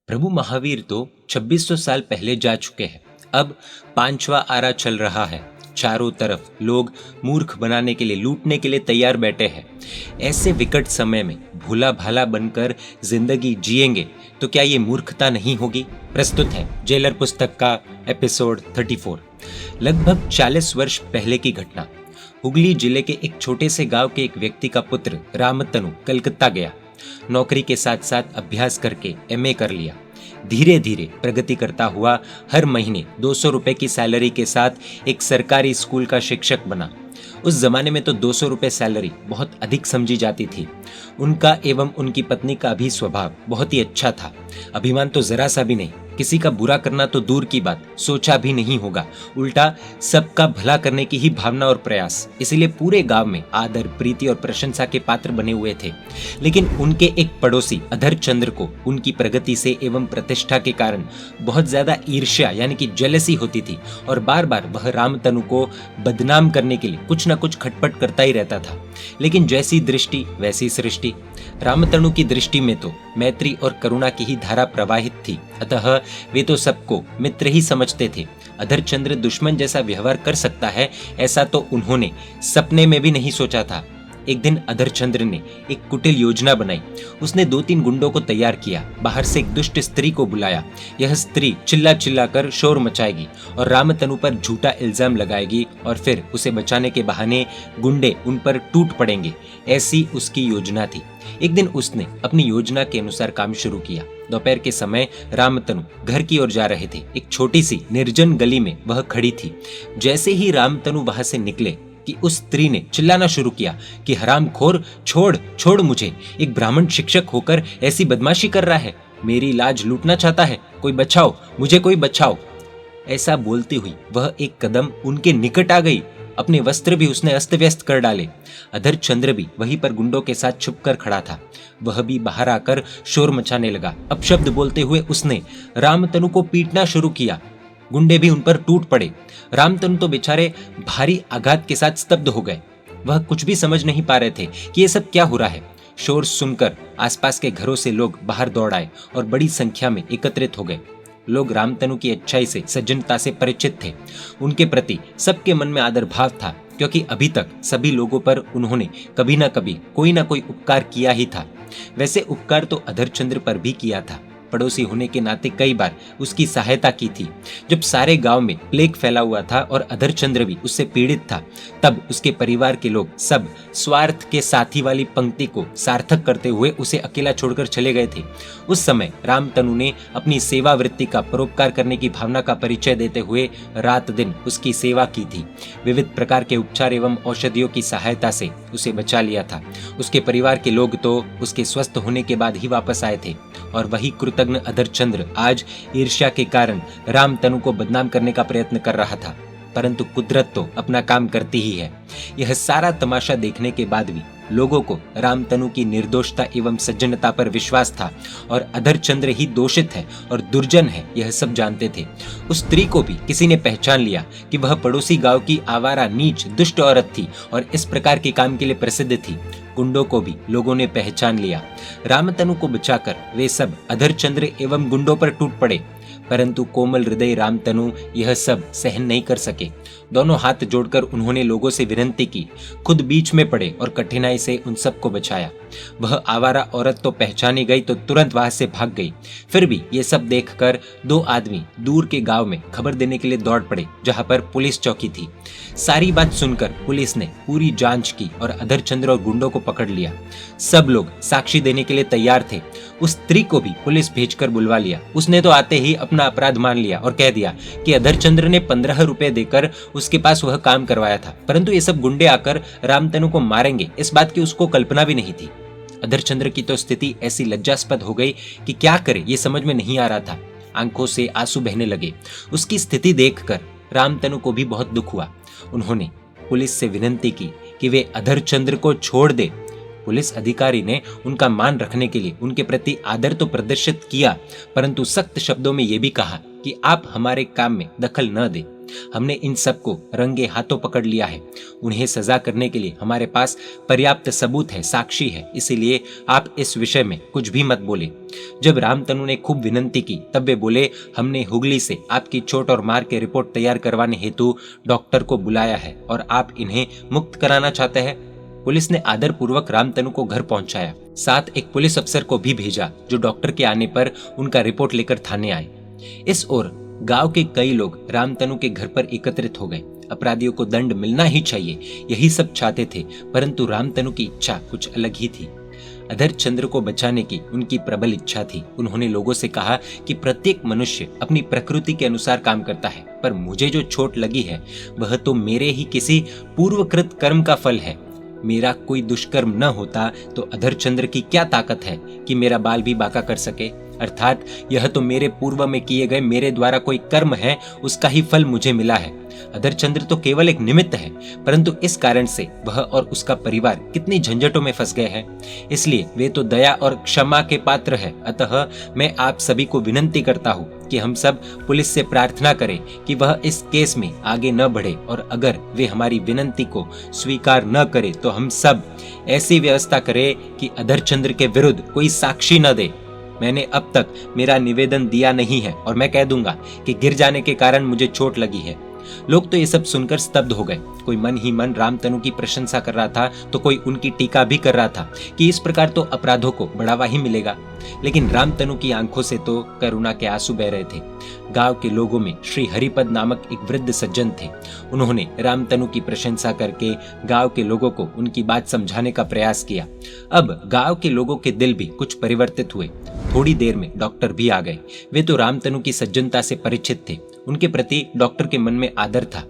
प्रभु महावीर तो 2600 साल पहले जा चुके हैं। अब पांचवा आरा चल रहा है। चारों तरफ लोग मूर्ख बनाने के लिए, लूटने के लिए तैयार बैठे हैं। ऐसे विकट समय में भोला भाला बनकर जिंदगी जिएंगे तो क्या ये मूर्खता नहीं होगी? प्रस्तुत है जेलर पुस्तक का एपिसोड 34। लगभग 40 वर्ष पहले की घटना। हुगली जिले के एक छोटे से गांव के एक व्यक्ति का पुत्र रामतनु कलकत्ता गया। नौकरी के साथ साथ अभ्यास करके एमए कर लिया। धीरे धीरे प्रगति करता हुआ हर महीने 200 रुपए की सैलरी के साथ एक सरकारी स्कूल का शिक्षक बना। उस जमाने में तो 200 रुपए सैलरी बहुत अधिक समझी जाती थी। उनका एवं उनकी पत्नी का भी स्वभाव बहुत ही अच्छा था। अभिमान तो जरा सा भी नहीं। किसी का बुरा करना तो दूर की बात, सोचा भी नहीं होगा। उल्टा सबका भला करने की ही भावना और प्रयास। इसीलिए पूरे गांव में आदर, प्रीति और प्रशंसा के पात्र बने हुए थे। लेकिन उनके एक पड़ोसी अधरचंद्र को उनकी प्रगति से एवं प्रतिष्ठा के कारण बहुत ज्यादा ईर्ष्या यानी कि जेलसी होती थी और बार बार वह रामतनु को बदनाम करने के लिए कुछ न कुछ खटपट करता ही रहता था। लेकिन जैसी दृष्टि वैसी सृष्टि। रामतनु की दृष्टि में तो मैत्री और करुणा की ही धारा प्रवाहित थी, अतः वे तो सबको मित्र ही समझते थे। अधरचंद्र दुश्मन जैसा व्यवहार कर सकता है, ऐसा तो उन्होंने सपने में भी नहीं सोचा था। एक दिन अधरचंद्र ने एक कुटिल योजना बनाई। उसने 2-3 गुंडों को तैयार किया, बाहर से एक दुष्ट स्त्री को बुलाया। यह स्त्री चिल्ला चिल्ला कर शोर मचाएगी और रामतनु पर झूठा इल्जाम लगाएगी और फिर उसे बचाने के बहाने गुंडे उन पर टूट पड़ेंगे। ऐसी उसकी योजना थी। एक दिन उसने अपनी योजना के अनुसार काम शुरू किया। दोपहर के समय रामतनु घर की ओर जा रहे थे। एक छोटी सी निर्जन गली में वह खड़ी थी। जैसे ही रामतनु वहां से निकले कि उस स्त्री ने चिल्लाना शुरू किया कि हरामखोर, छोड़ छोड़ मुझे, एक ब्राह्मण शिक्षक होकर ऐसी बदमाशी कर रहा है, मेरी लाज लूटना चाहता है, कोई बचाओ, मुझे कोई बचाओ। ऐसा बोलती हुई वह एक कदम उनके निकट आ गई। अपने वस्त्र भी उसने अस्त व्यस्त कर डाले। अधरचंद्र भी वहीं पर गुंडों के साथ छुपकर खड़ा था। वह भी बाहर आकर शोर मचाने लगा। अपशब्द बोलते हुए उसने रामतनु को पीटना शुरू किया। गुंडे भी उन पर टूट पड़े। रामतनु तो बेचारे भारी आघात के साथ स्तब्ध हो गए। वह कुछ भी समझ नहीं पा रहे थे कि ये सब क्या हो रहा है। शोर सुनकर आसपास के घरों से लोग बाहर दौड़ आए और बड़ी संख्या में एकत्रित हो गए। लोग रामतनु की अच्छाई से, सज्जनता से परिचित थे। उनके प्रति सबके मन में आदर भाव था, क्योंकि अभी तक सभी लोगों पर उन्होंने कभी ना कभी कोई ना कोई उपकार किया ही था। वैसे उपकार तो अधरचंद्र पर भी किया था। पड़ोसी होने के नाते कई बार उसकी सहायता की थी। जब सारे गांव में प्लेग फैला हुआ था और अधरचंद्र भी उससे पीड़ित था, तब उसके परिवार के लोग सब स्वार्थ के साथी वाली पंक्ति को सार्थक करते हुए उसे अकेला छोड़कर चले गए थे। उस समय रामतनु ने अपनी सेवा वृत्ति का, परोपकार करने की भावना का परिचय देते हुए रात दिन उसकी सेवा की थी। विविध प्रकार के उपचार एवं औषधियों की सहायता से उसे बचा लिया था। उसके परिवार के लोग तो उसके स्वस्थ होने के बाद ही वापस आए थे और वही कृतज्ञ अधरचंद्र आज ईर्ष्या के कारण रामतनु को बदनाम करने का प्रयत्न कर रहा था। परंतु कुदरत तो अपना काम करती ही है। यह सारा तमाशा देखने के बाद भी लोगों को रामतनु की निर्दोषता एवं सज्जनता पर विश्वास था और अधरचंद्र ही दोषित है और दुर्जन है, यह सब जानते थे। उस स्त्री को भी किसी ने पहचान लिया कि वह पड़ोसी गांव की आवारा, नीच, दुष्ट औरत थी और इस प्रकार के काम के लिए प्रसिद्ध थी। गुंडों को भी लोगों ने पहचान लिया। रामतनु को बचाकर वे सब अधरचंद्र एवं गुंडों पर टूट पड़े, परंतु कोमल हृदय रामतनु यह सब सहन नहीं कर सके। दोनों हाथ जोड़कर उन्होंने लोगों से विनती की, खुद बीच में पड़े और कठिनाई से उन सबको बचाया। वह आवारा औरत तो पहचानी गई तो तुरंत वहां से भाग गई। फिर भी ये सब देखकर 2 आदमी दूर के गांव में खबर देने के लिए दौड़ पड़े, जहां पर पुलिस चौकी थी। सारी बात सुनकर पुलिस ने पूरी जांच की और अधरचंद्र और गुंडों को पकड़ लिया। सब लोग साक्षी देने के लिए तैयार थे। उस स्त्री को भी पुलिस भेजकर बुलवा लिया। उसने तो आते ही अपना अपराध मान लिया और कह दिया कि अधरचंद्र ने 15 रुपए देकर उसके पास वह काम करवाया था, परंतु ये सब गुंडे आकर रामतनु को मारेंगे, इस बात की उसको कल्पना भी नहीं थी। अधरचंद्र की तो स्थिति ऐसी लज्जास्पद हो गई कि क्या करे ये समझ में नहीं आ रहा था। आंखों से आंसू बहने लगे। उसकी स्थिति देखकर रामतनु को भी बहुत दुख हुआ। उन्होंने पुलिस से विनती की कि वे अधरचंद्र को छोड़ दे। पुलिस अधिकारी ने उनका मान रखने के लिए उनके प्रति आदर तो प्रदर्शित किया, परंतु सख्त शब्दों में यह भी कहा कि आप हमारे काम में दखल न दें। हमने इन सबको रंगे हाथों पकड़ लिया है। उन्हें सजा करने के लिए हमारे पास पर्याप्त सबूत है, साक्षी है, इसीलिए आप इस विषय में कुछ भी मत बोले। जब रामतनु ने खूब विनंती की तब वे बोले, हमने हुगली से आपकी चोट और मार के रिपोर्ट तैयार करवाने हेतु डॉक्टर को बुलाया है और आप इन्हें मुक्त कराना चाहते हैं। पुलिस ने आदर पूर्वक रामतनु को घर पहुंचाया, साथ एक पुलिस अफसर को भी भेजा जो डॉक्टर के आने पर उनका रिपोर्ट लेकर थाने आए। इस ओर गांव के कई लोग रामतनु के घर पर एकत्रित हो गए। अपराधियों को दंड मिलना ही चाहिए, यही सब चाहते थे, परंतु रामतनु की इच्छा कुछ अलग ही थी। अधरचंद्र को बचाने की उनकी प्रबल इच्छा थी। उन्होंने लोगों से कहा कि प्रत्येक मनुष्य अपनी प्रकृति के अनुसार काम करता है, पर मुझे जो चोट लगी है वह तो मेरे ही किसी पूर्वकृत कर्म का फल है। मेरा कोई दुष्कर्म न होता तो अधरचंद्र की क्या ताकत है कि मेरा बाल भी बांका कर सके। अर्थात यह तो मेरे पूर्व में किए गए मेरे द्वारा कोई कर्म है, उसका ही फल मुझे मिला है। अधरचंद्र तो केवल एक निमित्त है, परंतु इस कारण से वह और उसका परिवार कितनी झंझटों में फंस गए हैं। इसलिए वे तो दया और क्षमा के पात्र है। अतः मैं आप सभी को विनंती करता हूँ कि हम सब पुलिस से प्रार्थना करें कि वह इस केस में आगे न बढ़े, और अगर वे हमारी विनंती को स्वीकार न करे तो हम सब ऐसी व्यवस्था करें कि अधरचंद्र के विरुद्ध कोई साक्षी न दे। मैंने अब तक मेरा निवेदन दिया नहीं है और मैं कह दूंगा कि गिर जाने के कारण मुझे चोट लगी है। लोग तो ये सब सुनकर स्तब्ध हो गए। कोई मन ही मन रामतनु की प्रशंसा कर रहा था तो कोई उनकी टीका भी कर रहा था कि इस प्रकार तो अपराधों को बढ़ावा ही मिलेगा। लेकिन रामतनु की आंखों से तो करुणा के आंसू बह रहे थे। गांव के लोगों में श्री हरिपद नामक एक वृद्ध सज्जन थे। उन्होंने रामतनु की प्रशंसा करके गांव के लोगों को उनकी बात समझाने का प्रयास किया। अब गांव के लोगों के दिल भी कुछ परिवर्तित हुए। थोड़ी देर में डॉक्टर भी आ गए। वे तो रामतनु की सज्जनता से परिचित थे। उनके प्रति डॉक्टर के मन में आदर था।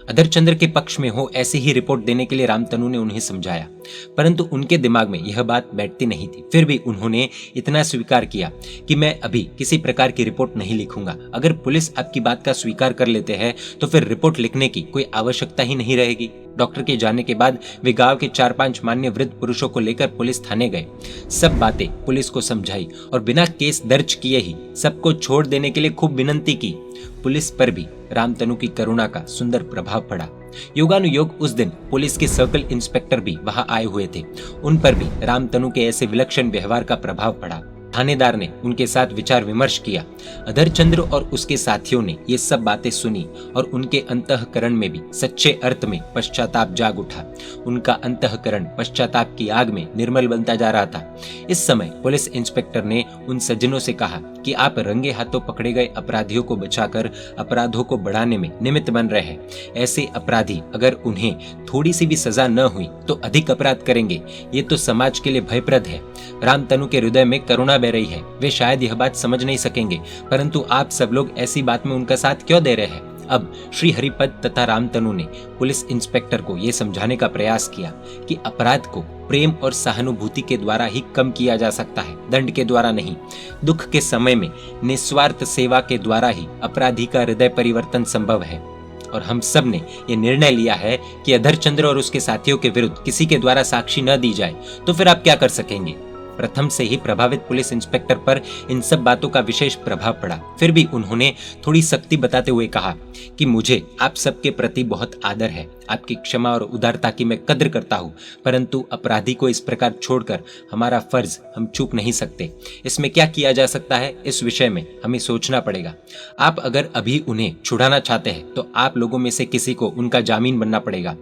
अधरचंद्र के पक्ष में हो ऐसी ही रिपोर्ट देने के लिए रामतनु ने उन्हें समझाया, परंतु उनके दिमाग में यह बात बैठती नहीं थी। फिर भी उन्होंने इतना स्वीकार किया कि मैं अभी किसी प्रकार की रिपोर्ट नहीं लिखूंगा। अगर पुलिस आपकी बात का स्वीकार कर लेते हैं तो फिर रिपोर्ट लिखने की कोई आवश्यकता ही नहीं रहेगी। डॉक्टर के जाने के बाद वे गांव के 4-5 मान्य वृद्ध पुरुषों को लेकर पुलिस थाने गए। सब बातें पुलिस को समझाई और बिना केस दर्ज किए ही सबको छोड़ देने के लिए खूब विनंती की। पुलिस पर भी रामतनु की करुणा का सुंदर प्रभाव पड़ा। योगानुयोग उस दिन पुलिस के सर्कल इंस्पेक्टर भी वहां आए हुए थे। उन पर भी रामतनु के ऐसे विलक्षण व्यवहार का प्रभाव पड़ा। थानेदार ने उनके साथ विचार विमर्श किया। अधरचंद्र और उसके साथियों ने ये सब बातें सुनी और उनके अंतःकरण में भी सच्चे अर्थ में पश्चाताप जाग उठा। उनका अंतःकरण पश्चाताप की आग में निर्मल बनता जा रहा था। इस समय पुलिस इंस्पेक्टर ने उन सज्जनों से कहा कि आप रंगे हाथों पकड़े गए अपराधियों को बचाकर अपराधों को बढ़ाने में निमित्त बन रहे हैं। ऐसे अपराधी अगर उन्हें थोड़ी सी भी सजा न हुई तो अधिक अपराध करेंगे। ये तो समाज के लिए भयप्रद है। रामतनु के हृदय में करुणा बह रही है। वे शायद यह बात समझ नहीं सकेंगे, परंतु आप सब लोग ऐसी बात में उनका साथ क्यों दे रहे हैं। अब श्री हरिपद तथा रामतनु ने पुलिस इंस्पेक्टर को यह समझाने का प्रयास किया कि अपराध को प्रेम और सहानुभूति के द्वारा ही कम किया जा सकता है, दंड के द्वारा नहीं। दुख के समय में निस्वार्थ सेवा के द्वारा ही अपराधी का हृदय परिवर्तन संभव है। और हम सब ने यह निर्णय लिया है कि अधरचंद्र और उसके साथियों के विरुद्ध किसी के द्वारा साक्षी न दी जाए। तो फिर आप क्या कर सकेंगे। प्रथम से ही प्रभावित पुलिस इंस्पेक्टर पर इन सब बातों का विशेष प्रभाव पड़ा। फिर भी उन्होंने थोड़ी सख्ती बताते हुए कहा कि मुझे आप सबके प्रति बहुत आदर है। आपकी क्षमा और उदारता की मैं कद्र करता हूँ, परंतु अपराधी को इस प्रकार छोड़कर हमारा फर्ज हम चूक नहीं सकते। इसमें क्या किया जा सकता है, इस विषय में हमें सोचना पड़ेगा। आप अगर अभी उन्हें छुड़ाना चाहते हैं तो आप लोगों में से किसी को उनका जामीन बनना पड़ेगा।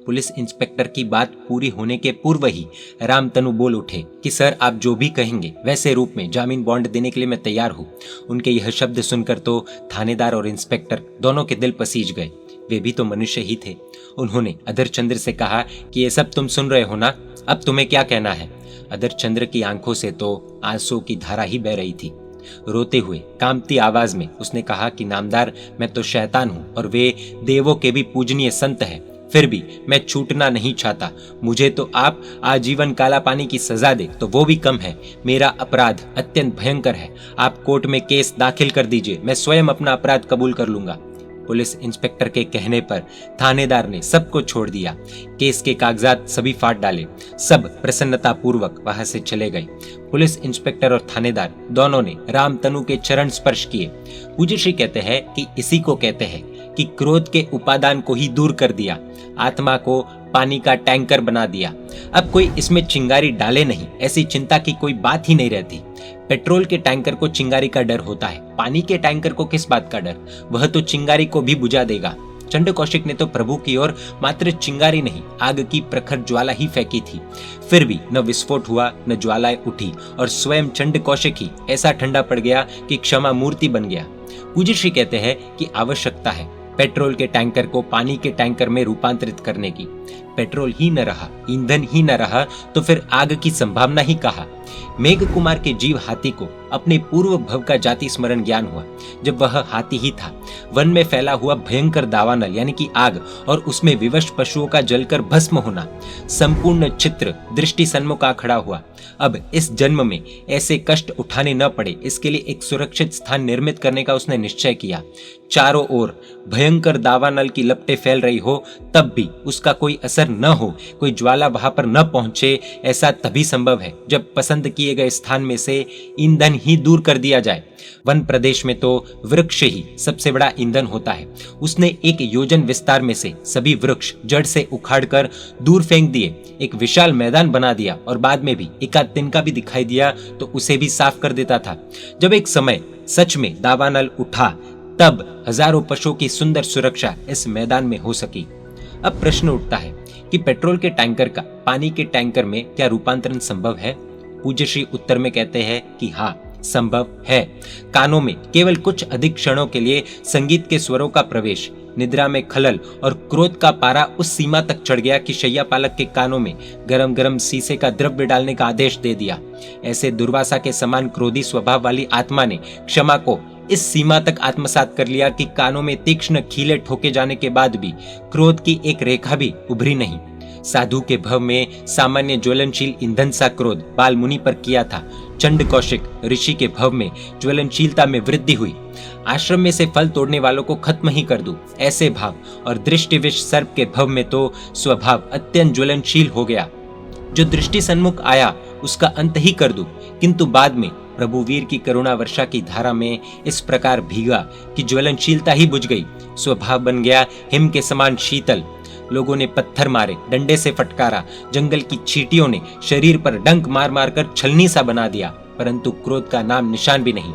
पुलिस इंस्पेक्टर की बात पूरी होने के पूर्व ही रामतनु बोल उठे कि सर, आप जो भी कहेंगे वैसे रूप में जामीन बॉन्ड देने के लिए मैं तैयार हूँ। उनके यह शब्द सुनकर तो थानेदार और इंस्पेक्टर दोनों के दिल पसीज गए। वे भी तो मनुष्य ही थे। उन्होंने अधरचंद्र से कहा कि ये सब तुम सुन रहे हो ना, अब तुम्हें क्या कहना है। अधरचंद्र की आंखों से तो आंसू की धारा ही बह रही थी। रोते हुए कांपती आवाज में उसने कहा कि नामदार, मैं तो शैतान हूँ और वे देवों के भी पूजनीय संत हैं, फिर भी मैं छूटना नहीं चाहता। मुझे तो आप आजीवन काला पानी की सजा दे तो वो भी कम है। मेरा अपराध अत्यंत भयंकर है। आप कोर्ट में केस दाखिल कर दीजिए, मैं स्वयं अपना अपराध कबूल कर लूंगा। पुलिस इंस्पेक्टर के कहने पर थानेदार ने सबको छोड़ दिया। केस के कागजात सभी फाड़ डाले। सब प्रसन्नता पूर्वक वहां से चले गए। पुलिस इंस्पेक्टर और थानेदार दोनों ने रामतनु के चरण स्पर्श किए। पूज्य श्री कहते हैं कि इसी को कहते हैं कि क्रोध के उपादान को ही दूर कर दिया, आत्मा को पानी का टैंकर बना दिया। अब कोई इसमें चिंगारी डाले नहीं, ऐसी चिंता की कोई बात ही नहीं रहती। पेट्रोल के टैंकर को चिंगारी का डर होता है, पानी के टैंकर को किस बात का डर? वह तो चिंगारी को भी बुझा देगा। चंड कौशिक ने तो प्रभु की ओर मात्र चिंगारी नहीं, आग की प्रखर ज्वाला ही फेंकी थी। फिर भी न विस्फोट हुआ, न ज्वालाएं उठी, और स्वयं चंड कौशिक ही ऐसा ठंडा पड़ गया कि क्षमा मूर्ति बन गया। पूज्य श्री कहते हैं कि आवश्यकता है पेट्रोल के टैंकर को पानी के टैंकर में रूपांतरित करने की। पेट्रोल ही न रहा, ईंधन ही न रहा, तो फिर आग की संभावना ही कहा। मेघ कुमार के जीव हाथी को अपने पूर्व भव का जाति स्मरण ज्ञान हुआ, जब वह हाथी ही था। वन में फैला हुआ भयंकर दावानल यानी कि आग और उसमें विवश पशुओं का जलकर भस्म होना, संपूर्ण चित्र दृष्टि सन्मुख आ खड़ा हुआ। अब इस जन्म में ऐसे कष्ट उठाने न पड़े, इसके लिए एक सुरक्षित स्थान निर्मित करने का उसने निश्चय किया। चारों ओर भयंकर दावानल की लपटें फैल रही हो, तब भी उसका कोई असर न हो, कोई ज्वाला वहां पर न पहुंचे, ऐसा तभी संभव है जब पसंद किए गए स्थान में से ईंधन ही दूर कर दिया जाए। वन प्रदेश में तो वृक्ष ही सबसे बड़ा ईंधन होता है। उसने 1 योजन विस्तार में से सभी वृक्ष जड़ से उखाड़कर दूर फेंक दिए, एक विशाल मैदान बना दिया, और बाद में भी एकाध तिनका भी दिखाई दिया तो उसे भी साफ कर देता था। जब एक समय सच में दावानल उठा, तब हजारों पशुओं की सुंदर सुरक्षा इस मैदान में हो सकी। अब प्रश्न उठता है कि पेट्रोल के टैंकर का पानी के टैंकर में क्या रूपांतरण संभव है? पूज्य श्री उत्तर में कहते हैं कि हाँ, संभव है। कानों में केवल कुछ अधिक क्षणों के लिए संगीत के स्वरों का प्रवेश, निद्रा में खलल और क्रोध का पारा उस सीमा तक चढ़ गया कि शैया पालक के कानों में गरम गरम शीशे का द्रव्य डालने का आदेश दे दिया। ऐसे दुर्वासा के समान क्रोधी स्वभाव वाली आत्मा ने क्षमा को इस सीमा तक आत्मसात कर लिया कि कानों में तीक्ष्ण खीले ठोके जाने के बाद भी क्रोध की एक रेखा भी उभरी नहीं। साधु के भव में सामान्य ज्वलनशील ईंधन सा क्रोध बाल मुनि पर किया था, चंड कौशिक ऋषि के भव में ज्वलनशीलता में वृद्धि हुई। आश्रम में से फल तोड़ने वालों को खत्म ही कर दूं, ऐसे भाव, और दृष्टिविश सर्प के भव में तो स्वभाव अत्यंत ज्वलनशील हो गया। जो दृष्टि सन्मुख आया उसका अंत ही कर दूं, किंतु बाद में प्रभु वीर की करुणा वर्षा की धारा में इस प्रकार भीगा कि ज्वलनशीलता ही बुझ गई। स्वभाव बन गया हिम के समान शीतल। लोगों ने पत्थर मारे, डंडे से फटकारा, जंगल की चींटियों ने शरीर पर डंक मार मार कर छलनी सा बना दिया, परंतु क्रोध का नाम निशान भी नहीं।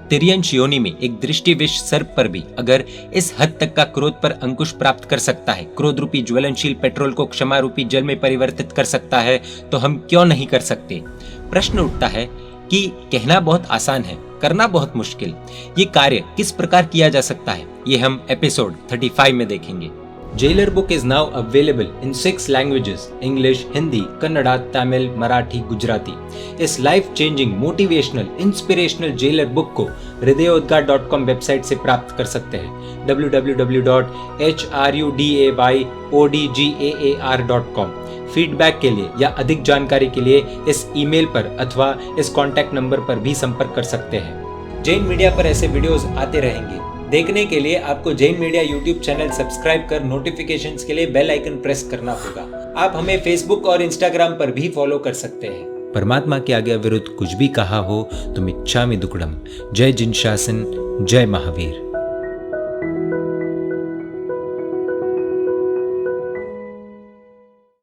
तिर्यंश योनि में एक दृष्टिविश सर्प पर भी अगर इस हद तक का क्रोध पर अंकुश प्राप्त कर सकता है, क्रोध रूपी ज्वलनशील पेट्रोल को क्षमा रूपी जल में परिवर्तित कर सकता है, तो हम क्यों नहीं कर सकते? प्रश्न उठता है कि कहना बहुत आसान है, करना बहुत मुश्किल। ये कार्य किस प्रकार किया जा सकता है, ये हम एपिसोड 35 में देखेंगे। Jailer book is now available in 6 languages: English, Hindi, Kannada, Tamil, Marathi, Gujarati. इस life changing motivational inspirational jailer book को hridayodgar.com वेबसाइट से प्राप्त कर सकते हैं। www.hrudayodgar.com। फीडबैक के लिए या अधिक जानकारी के लिए इस ईमेल पर अथवा इस कॉन्टैक्ट नंबर पर भी संपर्क कर सकते हैं। जैन मीडिया पर ऐसे वीडियोस आते रहेंगे। देखने के लिए आपको Jain media YouTube channel subscribe कर नोटिफिकेशंस के लिए बेल आइकन प्रेस करना होगा। आप हमें फेसबुक और इंस्टाग्राम पर भी फॉलो कर सकते हैं। परमात्मा के आज्ञा विरुद्ध कुछ भी कहा हो तो मिच्छामि दुक्कडम। जय जिन शासन, जय महावीर।